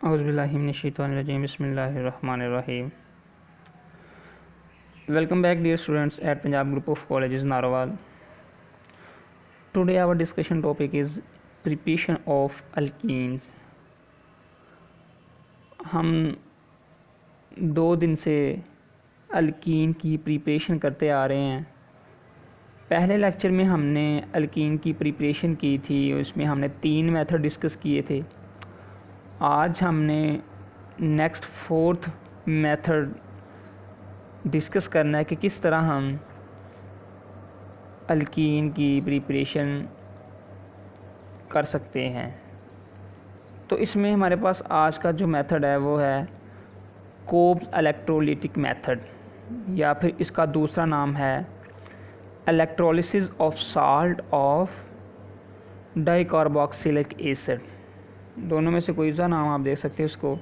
Auzubillahi minash-shaytanir-rajim. Bismillahir-rahmanir-rahim. Welcome back, dear students, at Punjab Group of Colleges, Narwal. Today our discussion topic is preparation of alkenes. हम 2 दिन से alkyne की preparation करते आ रहे हैं। पहले लेक्चर में हमने अल्कीन की प्रिपरेशन की थी, उसमें हमने 3 मेथड डिस्कस किए थे। आज हमने नेक्स्ट 4th मेथड डिस्कस करना है कि किस तरह हम अल्कीन की प्रिपरेशन कर सकते हैं। तो इसमें हमारे पास आज का जो मेथड है वो है कोब्स इलेक्ट्रोलिटिक मेथड, या फिर इसका दूसरा नाम है electrolysis of salt of dicarboxylic acid. दोनों में से कोई सा नाम आप देख सकते हैं उसको।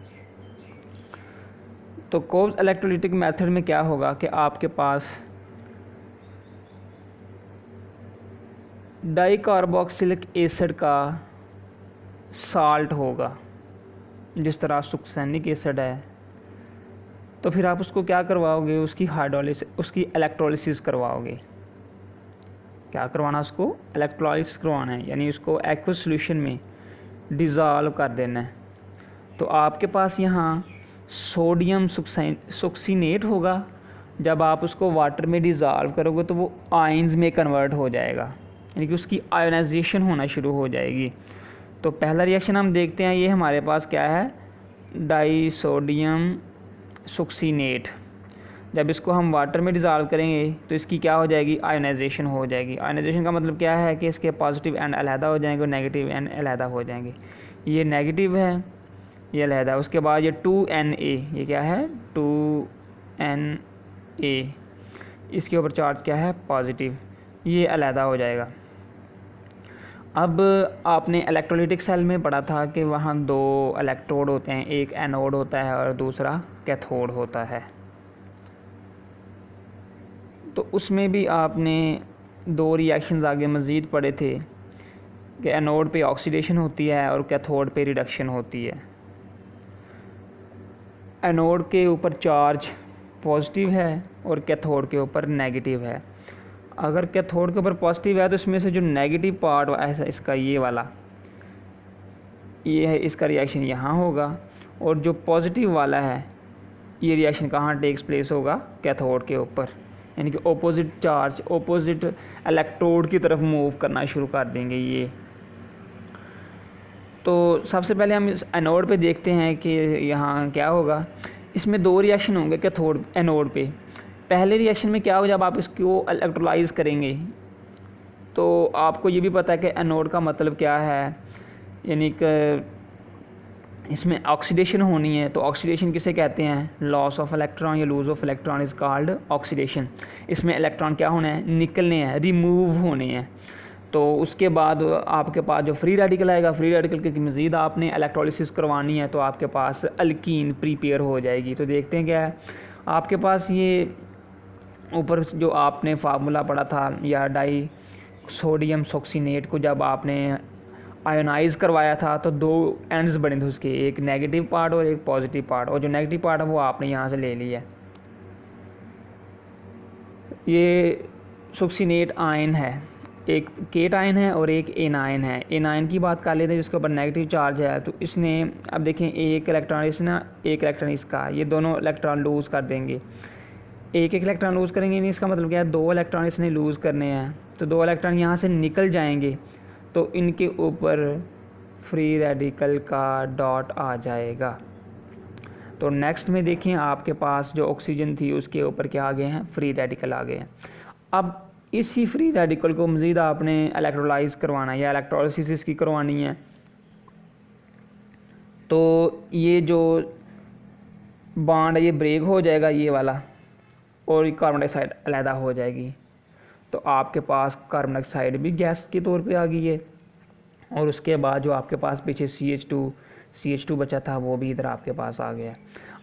तो कोब्स इलेक्ट्रोलिटिक मेथड में क्या होगा कि आपके पास डाइकार्बोक्सिलिक एसिड का साल्ट होगा, जिस तरह सुक्सेनिक एसिड है, तो फिर आप उसको क्या करवाओगे, उसकी हाइड्रोलिसिस, उसकी इलेक्ट्रोलिसिस करवाओगे। क्या करवाना, उसको इलेक्ट्रोलिसिस करवाना है, यानी उसको एक्वस सॉल्यूशन में डिज़ोल्व कर देना है। तो आपके पास यहाँ सोडियम सुक्सिनेट होगा। जब आप उसको वाटर में डिज़ोल्व करोगे तो वो आयंस में कन्वर्ट हो जाएगा, यानी कि उसकी आयोनाइजेशन होना शुरू हो जाएगी। तो पहला रिएक्शन हम देखते हैं, ये हमारे पास क्या है, डाई सोडियम सुक्सिनेट। जब इसको हम वाटर में डिज़ोल्व करेंगे तो इसकी क्या हो जाएगी, आयोनाइजेशन हो जाएगी। आयोनाइजेशन का मतलब क्या है कि इसके पॉजिटिव एंड अलहदा हो जाएंगे और नेगेटिव एंड अलहदा हो जाएंगे। ये नेगेटिव है, ये अलहदा। उसके बाद ये 2Na, ये क्या है, 2Na, इसके ऊपर चार्ज क्या है, पॉजिटिव, ये अलहदा हो जाएगा। अब आपने इलेक्ट्रोलिटिक सेल में पढ़ा था कि वहाँ 2 इलेक्ट्रोड होते हैं, एक एनोड होता है और दूसरा कैथोड होता है। तो उसमें भी आपने 2 रिएक्शंस आगे मज़ीद पढ़े थे कि एनोड पे ऑक्सीडेशन होती है और कैथोड पे रिडक्शन होती है। एनोड के ऊपर चार्ज पॉजिटिव है और कैथोड के ऊपर नेगेटिव है। अगर कैथोड के ऊपर पॉजिटिव है तो इसमें से जो नेगेटिव पार्ट ऐसा इसका ये वाला, ये है, इसका रिएक्शन यहाँ होगा, और जो पॉजिटिव वाला है ये रिएक्शन कहाँ टेक्स प्लेस होगा, कैथोड के ऊपर, यानी कि ऑपोजिट चार्ज ऑपोजिट इलेक्ट्रोड की तरफ मूव करना शुरू कर देंगे ये। तो सबसे पहले हम इस एनोड पे देखते हैं कि यहाँ क्या होगा। इसमें 2 रिएक्शन होंगे कैथोड एनोड पे। पहले रिएक्शन में क्या होगा, जब आप इसको इलेक्ट्रोलाइज करेंगे तो आपको ये भी पता है कि एनोड का मतलब क्या है, यानी कि इसमें ऑक्सीडेशन होनी है। तो ऑक्सीडेशन किसे कहते हैं, लॉस ऑफ इलेक्ट्रॉन या lose of electron is called oxidation. इसमें इलेक्ट्रॉन क्या होना है, निकलने हैं, रिमूव होने हैं। तो उसके बाद आपके पास जो फ्री रेडिकल आएगा, फ्री रेडिकल की मज़ीद आपने इलेक्ट्रोलिसिस करवानी है तो आपके पास अल्कीन प्रिपेयर हो जाएगी। तो देखते हैं क्या है आपके पास। ये ऊपर जो आपने फार्मूला पढ़ा था, या डाई सोडियम सॉक्सिनेट को जब आपने आयोनाइज करवाया था तो 2 एंड्स बने थे उसके, एक नेगेटिव पार्ट और एक पॉजिटिव पार्ट, और जो नेगेटिव पार्ट है वो आपने यहाँ से ले लिया है। ये सुक्सिनेट आयन है, एक केट आयन है और एक एनायन है। एनायन की बात कर लेते हैं जिसके ऊपर नेगेटिव चार्ज है। तो इसने, अब देखें, एक इलेक्ट्रॉन इसना, एक इलेक्ट्रॉन इसका, ये दोनों इलेक्ट्रॉन लूज़ कर देंगे। एक इलेक्ट्रॉन लूज़ करेंगे, नहीं, इसका मतलब क्या है, 2 इलेक्ट्रॉन इसने लूज़ करने हैं। तो 2 इलेक्ट्रॉन यहाँ से निकल जाएंगे तो इनके ऊपर फ्री रेडिकल का डॉट आ जाएगा। तो नेक्स्ट में देखें, आपके पास जो ऑक्सीजन थी उसके ऊपर क्या आ गए हैं, फ्री रेडिकल आ गए हैं। अब इसी फ्री रेडिकल को मज़ीद आपने इलेक्ट्रोलाइज करवाना है या इलेक्ट्रोलिसिस इसकी करवानी है। तो ये जो बॉन्ड है ये ब्रेक हो जाएगा, ये वाला, और कार्बन डाइऑक्साइड अलहदा हो जाएगी। तो आपके पास कार्बन डाइऑक्साइड भी गैस के तौर पे आ गई है, और उसके बाद जो आपके पास पीछे CH2 बचा था वो भी इधर आपके पास आ गया।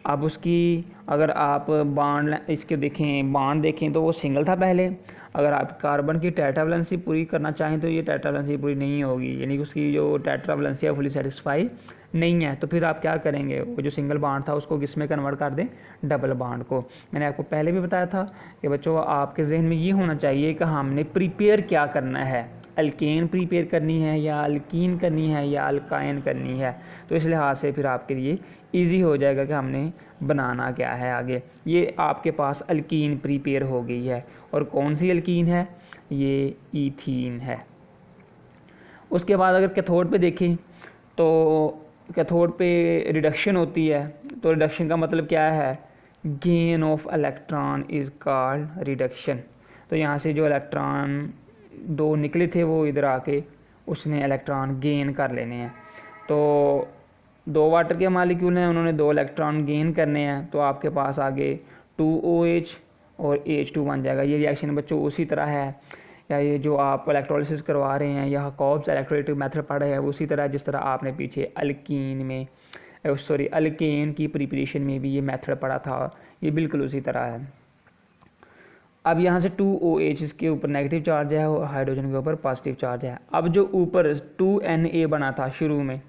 अब उसकी अगर आप बॉन्ड इसके देखें, बॉन्ड देखें तो वो सिंगल था पहले, अगर आप कार्बन की टेट्रावैलेंसी पूरी करना चाहें तो ये टेट्रावैलेंसी पूरी नहीं होगी, यानी कि उसकी जो टेट्रावैलेंसी है फुली सेटिस्फाई नहीं है। तो फिर आप क्या करेंगे, वो जो सिंगल बॉन्ड था उसको किस में कन्वर्ट कर दें, डबल बॉन्ड को। मैंने आपको पहले भी बताया था कि बच्चों आपके जहन में ये होना चाहिए कि हमने प्रिपेयर क्या करना है, अल्केन प्रिपेयर करनी है या अल्कीन करनी है या अल्काइन करनी है। तो इस लिहाज से फिर आपके लिए ईजी हो जाएगा कि हमने बनाना क्या है आगे। ये आपके पास अल्कीन प्रिपेयर हो गई है, और कौन सी अल्कीन है, ये ईथीन है। उसके बाद अगर कैथोड पे देखें तो कैथोड पे रिडक्शन होती है, तो रिडक्शन का मतलब क्या है, gain of electron is called reduction. तो यहाँ से जो इलेक्ट्रॉन दो निकले थे वो इधर आके उसने इलेक्ट्रॉन गेन कर लेने हैं। तो दो वाटर के मालिक्यूल हैं, उन्होंने दो इलेक्ट्रॉन गेन करने हैं, तो आपके पास आगे 2OH और H2 बन जाएगा। ये रिएक्शन बच्चों उसी तरह है, या ये जो आप इलेक्ट्रोलिसिस करवा रहे हैं या कॉब्स इलेक्ट्रोलाइटिक मेथड पढ़ रहे हैं उसी तरह जिस तरह आपने पीछे अल्कीन में अल्केन की प्रिपरेशन में भी ये मेथड पढ़ा था, ये बिल्कुल उसी तरह है। अब यहाँ से 2OH इसके ऊपर नेगेटिव चार्ज है और हाइड्रोजन के ऊपर पॉजिटिव चार्ज है। अब जो ऊपर 2Na बना था शुरू में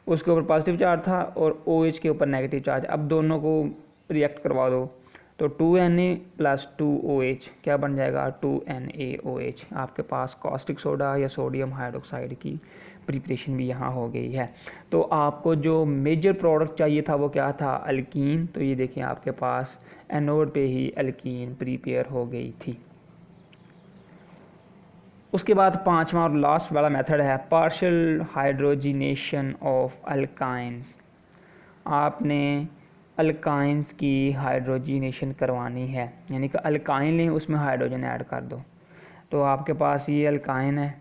उसके ऊपर पॉजिटिव चार्ज था और OH के ऊपर नेगेटिव चार्ज, अब दोनों को रिएक्ट करवा दो तो 2Na प्लस 2OH क्या बन जाएगा, 2NaOH। आपके पास कॉस्टिक सोडा या सोडियम हाइड्रोक्साइड की प्रिपरेशन भी यहाँ हो गई है। तो आपको जो मेजर प्रोडक्ट चाहिए था वो क्या था, अल्कीन। तो ये देखिए आपके पास एनोड पे ही अल्कीन प्रिपेयर हो गई थी। उसके बाद पांचवा और लास्ट वाला मेथड है पार्शियल हाइड्रोजिनेशन ऑफ अल्काइंस। आपने अल्काइंस की हाइड्रोजिनेशन करवानी है, यानी कि अल्काइन लें उसमें हाइड्रोजन ऐड कर दो। तो आपके पास ये अल्काइन है,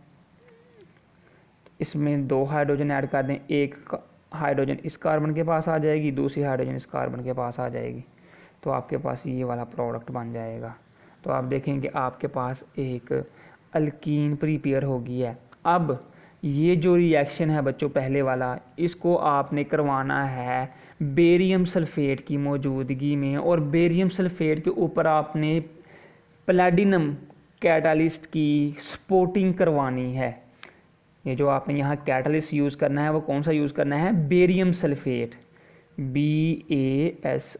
इसमें दो हाइड्रोजन ऐड कर दें, एक हाइड्रोजन इस कार्बन के पास आ जाएगी, दूसरी हाइड्रोजन इस कार्बन के पास आ जाएगी, तो आपके पास ये वाला प्रोडक्ट बन जाएगा। तो आप देखेंगे आपके पास एक अल्कीन प्रिपेयर होगी है। अब ये जो रिएक्शन है बच्चों पहले वाला, इसको आपने करवाना है बेरियम सल्फेट की मौजूदगी में, और बेरियम सल्फेट के ऊपर आपने प्लैटिनम कैटालिस्ट की स्पोर्टिंग करवानी है। ये जो आपने यहाँ कैटालिस्ट यूज़ करना है वो कौन सा यूज़ करना है, बेरियम सल्फेट, BaSO4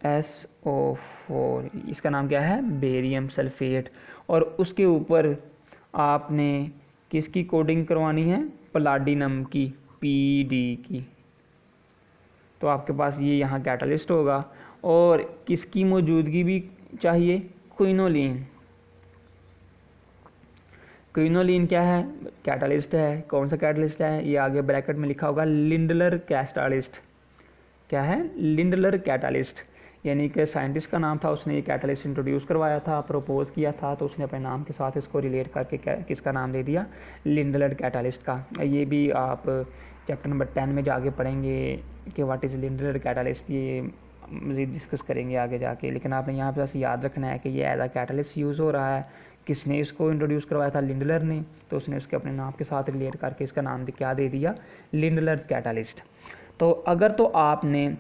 BaSO4 इसका नाम क्या है, बेरियम सल्फेट। और उसके ऊपर आपने किसकी कोडिंग करवानी है, प्लैटिनम की, PD की। तो आपके पास ये यहाँ कैटालिस्ट होगा, और किसकी मौजूदगी भी चाहिए, क्विनोलिन। क्विनोलिन क्या है, कैटालिस्ट है। कौन सा कैटालिस्ट है, ये आगे ब्रैकेट में लिखा होगा लिंडलर कैटालिस्ट। क्या है, लिंडलर कैटालिस्ट, यानी कि साइंटिस्ट का नाम था, उसने ये कैटालिस्ट इंट्रोड्यूस करवाया था, प्रपोज किया था, तो उसने अपने नाम के साथ इसको रिलेट करके किसका नाम दे दिया, लिंडलर कैटालिस्ट का। ये भी आप चैप्टर नंबर 10 में जाके पढ़ेंगे कि व्हाट इज़ लिंडलर कैटालिस्ट, ये मज़ीद डिस्कस करेंगे आगे जाके। लेकिन आपने यहाँ पे बस याद रखना है कि ये एज अ कैटालिस्ट यूज़ हो रहा है। किसने इसको इंट्रोड्यूस करवाया था, लिंडलर ने, तो उसने उसके अपने नाम के साथ रिलेट करके इसका नाम क्या दे दिया, लिंडलर्स कैटालिस्ट। तो अगर तो आपने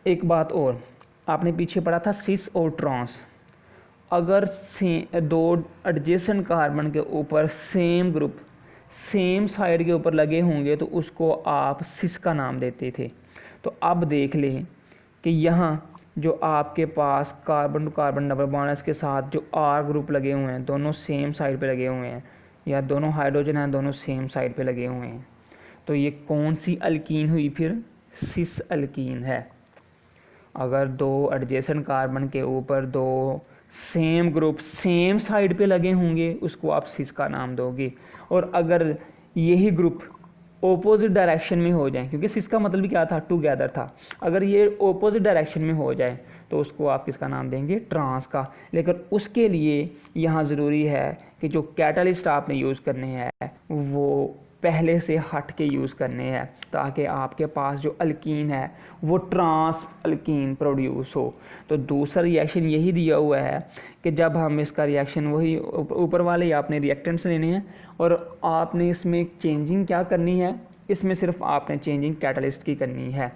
एक बात और आपने पीछे पढ़ा था सिस और ट्रांस, अगर दो एडजेसेंट कार्बन के ऊपर सेम ग्रुप सेम साइड के ऊपर लगे होंगे तो उसको आप सिस का नाम देते थे। तो अब देख लें कि यहाँ जो आपके पास carbon to carbon double bond के साथ जो आर ग्रुप लगे हुए हैं, दोनों सेम साइड पे लगे हुए हैं, या दोनों हाइड्रोजन हैं दोनों सेम साइड पे लगे हुए हैं, तो ये कौन सी अल्कीन हुई, फिर सिस अल्कीन है। अगर दो एडजेसेंट कार्बन के ऊपर दो सेम ग्रुप सेम साइड पे लगे होंगे उसको आप सिस का नाम दोगे, और अगर यही ग्रुप ओपोजिट डायरेक्शन में हो जाए, क्योंकि सिस का मतलब भी क्या था, टुगेदर था, अगर ये ओपोजिट डायरेक्शन में हो जाए तो उसको आप किसका नाम देंगे, ट्रांस का। लेकिन उसके लिए यहाँ ज़रूरी है कि जो कैटालिस्ट आपने यूज़ करने हैं वो पहले से हट के यूज़ करने हैं, ताकि आपके पास जो अल्कीन है वो ट्रांस अल्कीन प्रोड्यूस हो। तो दूसरा रिएक्शन यही दिया हुआ है कि जब हम इसका रिएक्शन वही ऊपर वाले आपने रिएक्टेंट्स लेने हैं और आपने इसमें चेंजिंग क्या करनी है, इसमें सिर्फ आपने चेंजिंग कैटालिस्ट की करनी है।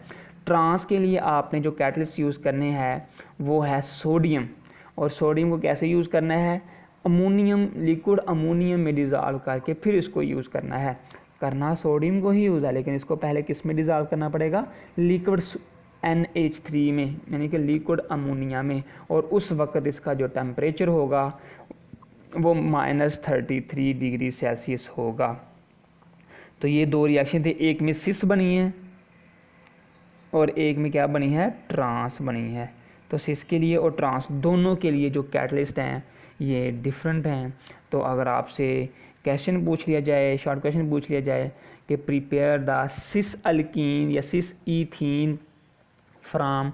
ट्रांस के लिए आपने जो कैटलिस्ट यूज़ करने हैं वो है सोडियम, और सोडियम को कैसे यूज़ करना है, अमोनियम, लिक्विड अमोनियम में डिज़ोल्व करके फिर इसको यूज़ करना है। करना सोडियम को ही यूज़ है, लेकिन इसको पहले किस में डिज़ोल्व करना पड़ेगा, लिक्विड NH3 में, यानी कि लिक्विड अमोनिया में, और उस वक्त इसका जो टेम्परेचर होगा वो -33 डिग्री सेल्सियस होगा। तो ये दो रिएक्शन थे, एक में सिस बनी है और एक में क्या बनी है, ट्रांस बनी है। तो सिस के लिए और ट्रांस दोनों के लिए जो कैटलिस्ट हैं ये डिफरेंट हैं। तो अगर आपसे क्वेश्चन पूछ लिया जाए, शॉर्ट क्वेश्चन पूछ लिया जाए कि प्रिपेयर द सिस अल्कीन या सिस ईथीन फ्राम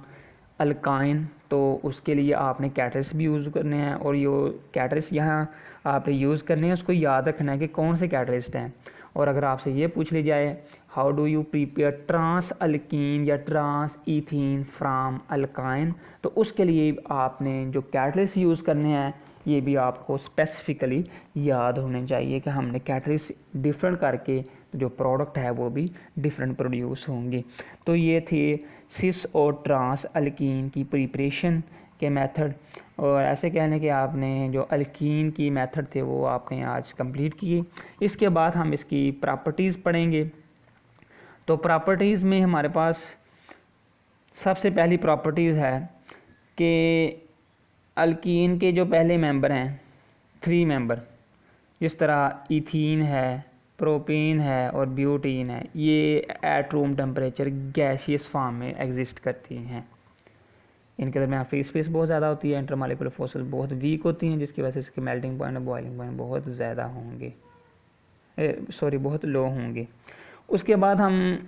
अल्काइन, तो उसके लिए आपने कैटलिस्ट भी यूज़ करने हैं, और ये कैटलिस्ट यहाँ आपने यूज़ करने हैं, उसको याद रखना है कि कौन से कैटलिस्ट हैं। और अगर आपसे ये पूछ ली जाए how do you prepare trans alkene या ट्रांस ईथीन फ्राम अल्काइन, तो उसके लिए आपने जो कैटलिस्ट यूज़ करने हैं ये भी आपको स्पेसिफिकली याद होने चाहिए कि हमने कैटलिस्ट डिफरेंट करके जो प्रोडक्ट है वो भी डिफरेंट प्रोड्यूस होंगे। तो ये थे सिस और ट्रांस अल्कीन की प्रिपरेशन के मेथड, और ऐसे कहने के आपने जो अल्कीन की मेथड थे वो आपने आज कंप्लीट किए। इसके बाद हम इसकी प्रॉपर्टीज़ पढ़ेंगे। तो प्रॉपर्टीज़ में हमारे पास सबसे पहली प्रॉपर्टीज़ है कि अल्कीन के जो पहले मेंबर हैं 3 मेंबर, जिस तरह इथीन है, प्रोपेन है और ब्यूटीन है, ये at room temperature gaseous form में एग्जिस्ट करती हैं। इनके दरमियान फ्री स्पेस बहुत ज़्यादा होती है, इंटरमॉलिक्यूलर फोर्सेस बहुत वीक होती हैं, जिसकी वजह से इसके मेल्टिंग पॉइंट और बॉइलिंग पॉइंट बहुत ज़्यादा होंगे, बहुत लो होंगे। उसके बाद हम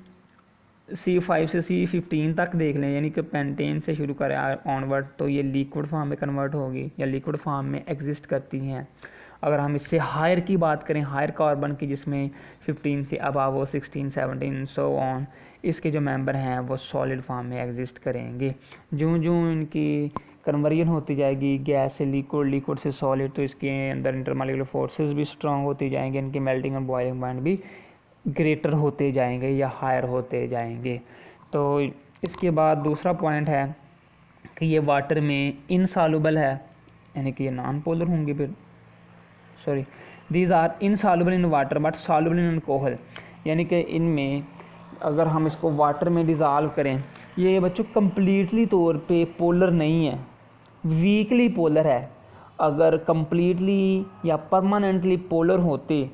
C5 से C15 तक देख लें, यानी कि पेंटेन से शुरू करें ऑनवर्ड, तो ये लिक्विड फॉर्म में कन्वर्ट होगी या लिक्विड फॉर्म में एग्जिस्ट करती हैं। अगर हम इससे हायर की बात करें, हायर कार्बन की, जिसमें 15 से अबव वो 16, 17 सो ऑन, इसके जो मेंबर हैं वो सॉलिड फॉर्म में एग्जिस्ट करेंगे। जो जो इनकी कन्वर्जन होती जाएगी गैस से लिक्विड, लिक्विड से सॉलिड, तो इसके अंदर इंटरमॉलिक्यूलर फोर्सेस भी स्ट्रांग होती जाएंगे, इनकी मेल्टिंग और बॉइलिंग पॉइंट भी ग्रेटर होते जाएंगे या हायर होते जाएंगे। तो इसके बाद दूसरा पॉइंट है कि ये वाटर में इनसॉल्युबल है, यानी कि ये नॉन पोलर होंगे, फिर sorry these are insoluble in water but soluble in alcohol, यानी कि इनमें अगर हम इसको वाटर में डिज़ोल्व करें, ये बच्चों कम्प्लीटली तौर पे पोलर नहीं है, वीकली पोलर है। अगर कम्प्लीटली या परमानेंटली पोलर होते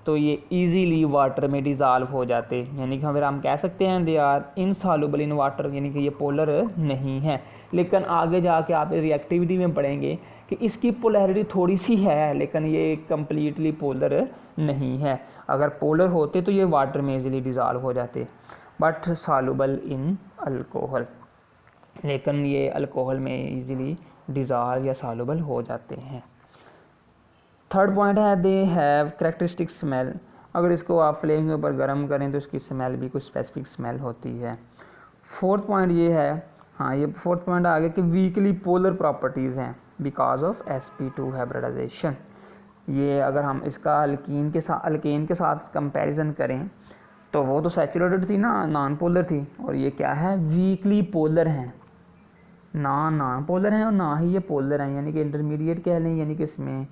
तो ये इजीली वाटर में डिज़ोल्व हो जाते, यानी कि हम कह सकते हैं they are insoluble in water, यानी कि ये पोलर नहीं है। लेकिन आगे जाके आप रिएक्टिविटी में पढ़ेंगे कि इसकी पोलैरिटी थोड़ी सी है, लेकिन ये कम्प्लीटली पोलर नहीं है। अगर पोलर होते तो ये वाटर में इजीली डिज़ोल्व हो जाते, बट सॉल्युबल इन अल्कोहल, लेकिन ये अल्कोहल में इजीली डिज़ोल्व या सॉल्युबल हो जाते हैं। थर्ड पॉइंट है दे हैव करेक्टरिस्टिक स्मेल, अगर इसको आप फ्लेम के ऊपर गर्म करें तो इसकी स्मेल भी कुछ स्पेसिफिक स्मेल होती है। फोर्थ पॉइंट ये है, हाँ ये फोर्थ पॉइंट आ गया कि वीकली पोलर प्रॉपर्टीज़ हैं बिकॉज ऑफ sp2 हाइब्रिडाइजेशन। ये अगर हम इसका अल्केन के साथ कंपैरिजन करें तो वो तो सैचुरेटेड थी ना, नॉन पोलर थी, और ये क्या है, वीकली पोलर हैं, ना नॉन पोलर हैं और ना ही ये पोलर हैं, यानी कि इंटरमीडिएट कह लें, यानी कि इसमें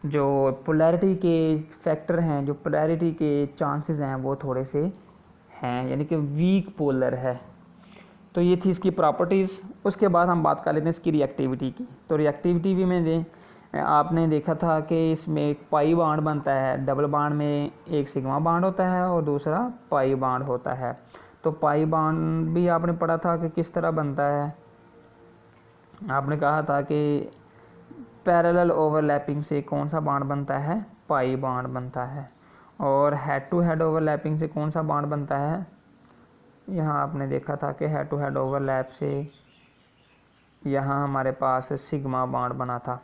जो पोलैरिटी के फैक्टर हैं, जो पोलैरिटी के चांसेस हैं वो थोड़े से हैं, यानी कि वीक पोलर है। तो ये थी इसकी प्रॉपर्टीज़। उसके बाद हम बात कर लेते हैं इसकी रिएक्टिविटी की। तो रिएक्टिविटी भी आपने देखा था कि इसमें एक पाई बाड बनता है, डबल बाड में एक सिग्मा बाड होता है और दूसरा पाई बाड होता है। तो पाई बाड भी आपने पढ़ा था कि किस तरह बनता है, आपने कहा था कि पैरेलल ओवरलैपिंग से कौन सा बाड बनता है, पाई बाड बनता है, और हेड टू हेड ओवरलैपिंग से कौन सा बाड बनता है, यहाँ आपने देखा था कि हेड टू हेड ओवरलैप से यहाँ हमारे पास सिग्मा बाड बना था।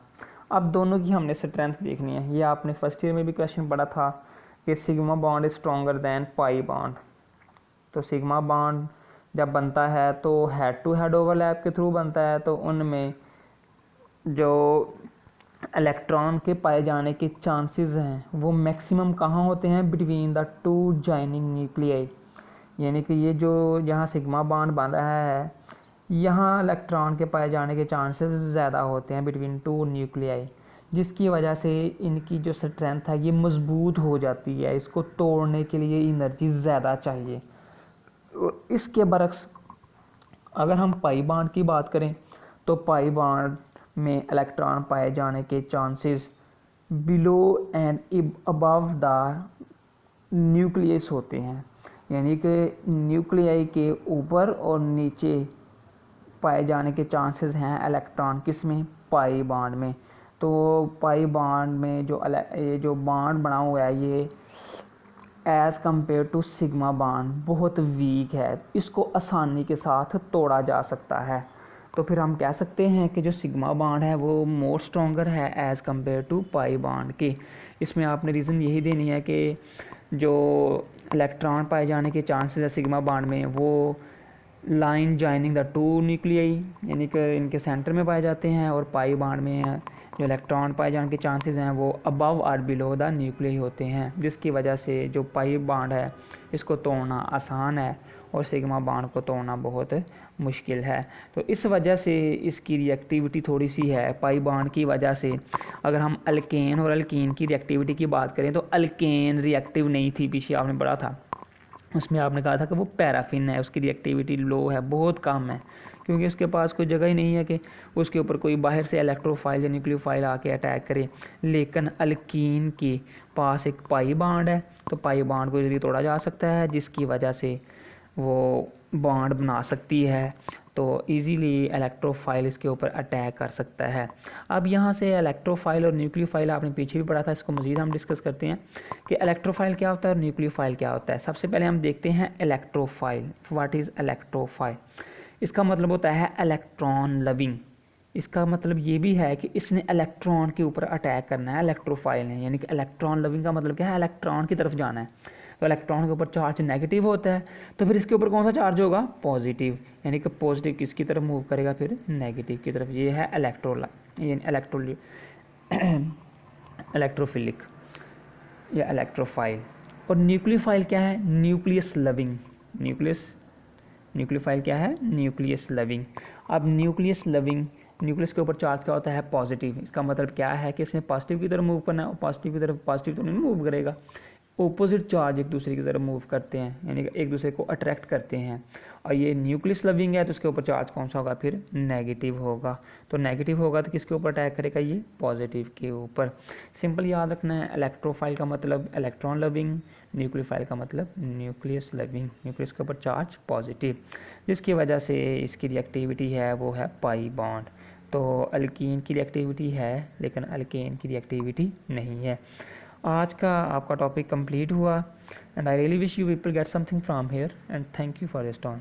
अब दोनों की हमने स्ट्रेंथ देखनी है। ये आपने फर्स्ट ईयर में भी क्वेश्चन पढ़ा था कि sigma bond is stronger than pi bond. तो सिग्मा बॉन्ड जब बनता है तो हेड टू हेड ओवरलैप के थ्रू बनता है, तो उनमें जो इलेक्ट्रॉन के पाए जाने के चांसेस हैं वो मैक्सिमम कहाँ होते हैं, between the two joining nuclei, यानी कि ये जो यहाँ सिग्मा बॉन्ड बन रहा है, यहाँ इलेक्ट्रॉन के पाए जाने के चांसेस ज़्यादा होते हैं बिटवीन टू न्यूक्लियाई, जिसकी वजह से इनकी जो स्ट्रेंथ है ये मजबूत हो जाती है। इसको तोड़ने के लिए एनर्जी ज़्यादा चाहिए। इसके बरक्स अगर हम पाई बॉन्ड की बात करें तो पाई बॉन्ड में इलेक्ट्रॉन पाए जाने के chances below and above the nucleus होते हैं, यानी कि न्यूक्लियाई के ऊपर और नीचे पाए जाने के चांसेस हैं इलेक्ट्रॉन किस में, पाई बॉन्ड में। तो पाई बॉन्ड में ये जो बॉन्ड बना हुआ है ये as compare to sigma bond बहुत वीक है, इसको आसानी के साथ तोड़ा जा सकता है। तो फिर हम कह सकते हैं कि जो सिग्मा बॉन्ड है वो मोर स्ट्रॉन्गर है as compare to pi bond के। इसमें आपने रीज़न यही देनी है कि जो इलेक्ट्रॉन पाए जाने के चांसेस है सिग्मा बॉन्ड में वो line joining the two nuclei यानी कि इनके सेंटर में पाए जाते हैं, और पाई बॉन्ड में जो इलेक्ट्रॉन पाए जाने के चांसेस हैं वो अबव और बिलो द न्यूक्लियाई होते हैं, जिसकी वजह से जो पाई बॉन्ड है इसको तोड़ना आसान है और सिग्मा बॉन्ड को तोड़ना बहुत मुश्किल है। तो इस वजह से इसकी रिएक्टिविटी थोड़ी सी है पाई बॉन्ड की वजह से। अगर हम अल्केन और अल्कीन की रिएक्टिविटी की बात करें तो अल्केन रिएक्टिव नहीं थी, पीछे आपने पढ़ा था, उसमें आपने कहा था कि वो पैराफिन है, उसकी रिएक्टिविटी लो है, बहुत कम है, क्योंकि उसके पास कोई जगह ही नहीं है कि उसके ऊपर कोई बाहर से इलेक्ट्रोफाइल या न्यूक्लियोफाइल आके अटैक करे। लेकिन अल्कीन के पास एक पाई बॉन्ड है, तो पाई बॉन्ड को इजीली तोड़ा जा सकता है, जिसकी वजह से वो बॉन्ड बना सकती है, तो इजीली इलेक्ट्रोफाइल इसके ऊपर अटैक कर सकता है। अब यहाँ से इलेक्ट्रोफाइल और न्यूक्लियोफाइल आपने पीछे भी पढ़ा था, इसको मज़ीद हम डिस्कस करते हैं कि इलेक्ट्रोफाइल क्या होता है और न्यूक्लियोफाइल क्या होता है। सबसे पहले हम देखते हैं इलेक्ट्रोफाइल। What is electrophile? इसका मतलब होता है इलेक्ट्रॉन लविंग। इसका मतलब ये भी है कि इसने इलेक्ट्रॉन के ऊपर अटैक करना है इलेक्ट्रोफाइल ने, यानी कि इलेक्ट्रॉन लविंग का मतलब क्या है, इलेक्ट्रॉन की तरफ जाना है। तो इलेक्ट्रॉन के ऊपर चार्ज नेगेटिव होता है, तो फिर इसके ऊपर कौन सा चार्ज होगा, पॉजिटिव, यानी कि पॉजिटिव किसकी तरफ मूव करेगा, फिर नेगेटिव की तरफ। ये है इलेक्ट्रोफिलिक या इलेक्ट्रोफाइल। और न्यूक्लियोफाइल क्या है, न्यूक्लियस लविंग। न्यूक्लियोफाइल क्या है, न्यूक्लियस लविंग। अब न्यूक्लियस लविंग, न्यूक्लियस के ऊपर चार्ज क्या होता है, पॉजिटिव। इसका मतलब क्या है कि इसने पॉजिटिव की तरफ मूव करना है, पॉजिटिव की तरफ, पॉजिटिव तो नहीं मूव करेगा, ऑपोजिट चार्ज एक दूसरे की तरफ मूव करते हैं, यानी कि एक दूसरे को अट्रैक्ट करते हैं। और ये न्यूक्लियस लविंग है तो उसके ऊपर चार्ज कौन सा होगा, फिर नेगेटिव होगा। तो नेगेटिव होगा तो किसके ऊपर अटैक करेगा, ये पॉजिटिव के ऊपर। सिंपल याद रखना है, इलेक्ट्रोफाइल का मतलब इलेक्ट्रॉन लविंग, न्यूक्लियोफाइल का मतलब न्यूक्लियस लविंग। न्यूक्लियस के ऊपर चार्ज पॉजिटिव, जिसकी वजह से इसकी रिएक्टिविटी है वो है पाई बॉन्ड। तो अल्कीन की रिएक्टिविटी है लेकिन अल्केन की रिएक्टिविटी नहीं है। आज का आपका टॉपिक कंप्लीट हुआ, and I really wish you people get something from here, and thank you for this time.